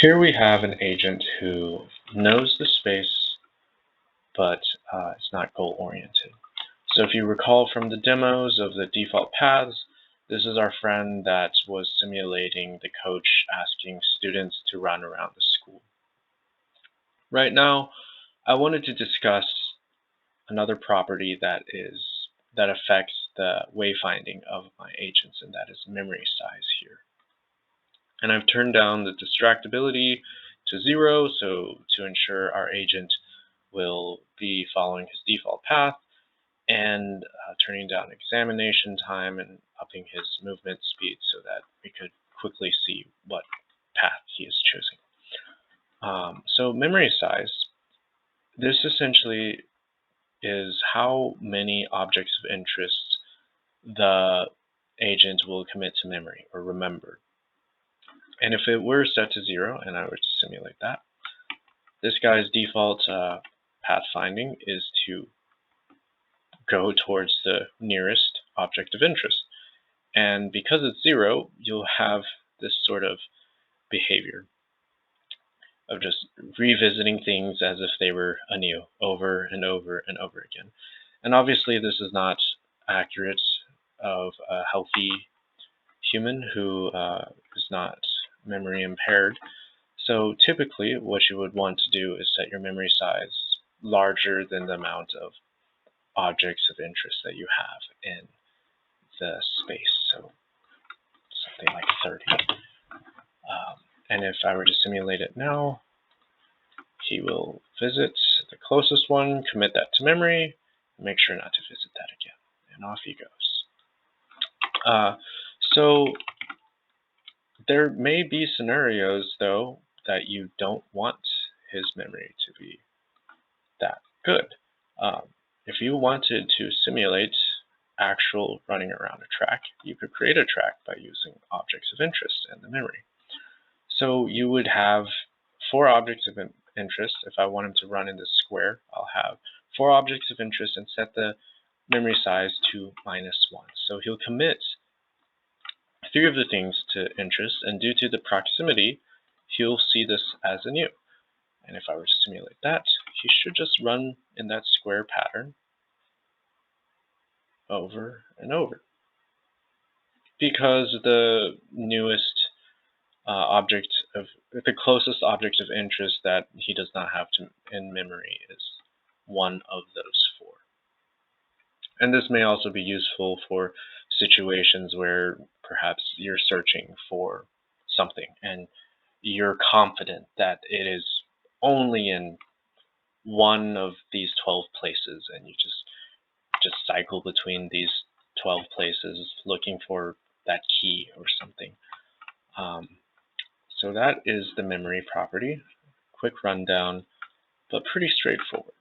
Here we have an agent who knows the space, but it's not goal-oriented. So if you recall from the demos of the default paths, this is our friend that was simulating the coach asking students to run around the school. Right now, I wanted to discuss another property that affects the wayfinding of my agents, and that is memory size here. And I've turned down the distractibility to 0, so to ensure our agent will be following his default path, and turning down examination time and upping his movement speed so that we could quickly see what path he is choosing. So memory size, this essentially is how many objects of interest the agent will commit to memory or remember. And if it were set to 0, and I were to simulate that, this guy's default pathfinding is to go towards the nearest object of interest. And because it's 0, you'll have this sort of behavior of just revisiting things as if they were anew, over and over and over again. And obviously this is not accurate of a healthy human who is not memory impaired. So typically what you would want to do is set your memory size larger than the amount of objects of interest that you have in the space, so something like 30. And if I were to simulate it now, he will visit the closest one, commit that to memory, make sure not to visit that again, and off he goes. So there may be scenarios, though, that you don't want his memory to be that good. If you wanted to simulate actual running around a track, you could create a track by using objects of interest in the memory. So you would have 4 objects of interest. If I want him to run in this square, I'll have 4 objects of interest and set the memory size to -1. So he'll commit 3 of the things to interest, and due to the proximity, he'll see this as anew. And if I were to simulate that, he should just run in that square pattern over and over, because the newest the closest object of interest that he does not have in memory is one of those 4. And this may also be useful for situations where perhaps you're searching for something and you're confident that it is only in one of these 12 places, and you just cycle between these 12 places looking for that key or something. So that is the memory property. Quick rundown, but pretty straightforward.